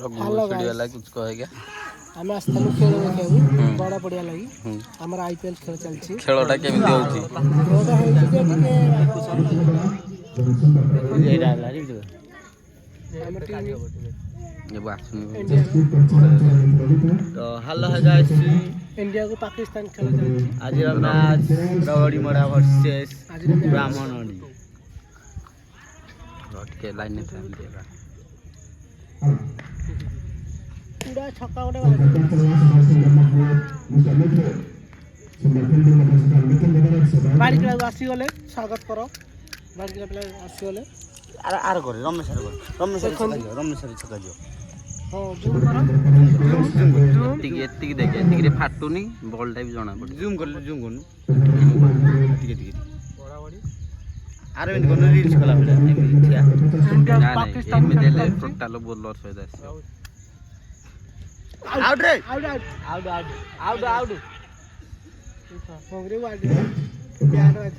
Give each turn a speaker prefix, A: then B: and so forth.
A: hello guys कुछ कहेगा
B: आम आसलु खेल देखा बड़ा बढ़िया लगी आम आईपीएल खेल चलती
A: खेलटा केमी होची
C: तो हेलो है गाइस
B: इंडिया को पाकिस्तान खेल चलती
C: आज मैच रगड़ी मड़ा वर्सेस ब्राह्मणडी
A: रट के लाइन में था देगा
B: पूरा छक्का उड़े बाड़ी के आसी गले स्वागत करो बाड़ी के प्लेयर आसी गले
C: आर करे रमेश छका दियो
B: हां जूम करो
A: एतिक देखे एतिक रे फाटुनी बॉल टाइप जणा पड़
C: जूम करनु टिके अरविंद कोन रील्स कला बेटा
B: इंडिया पाकिस्तान
A: में देले टोटल बॉलर सहित आसी
C: आउट रे
B: आउट मंगरे वाडी प्यार अछि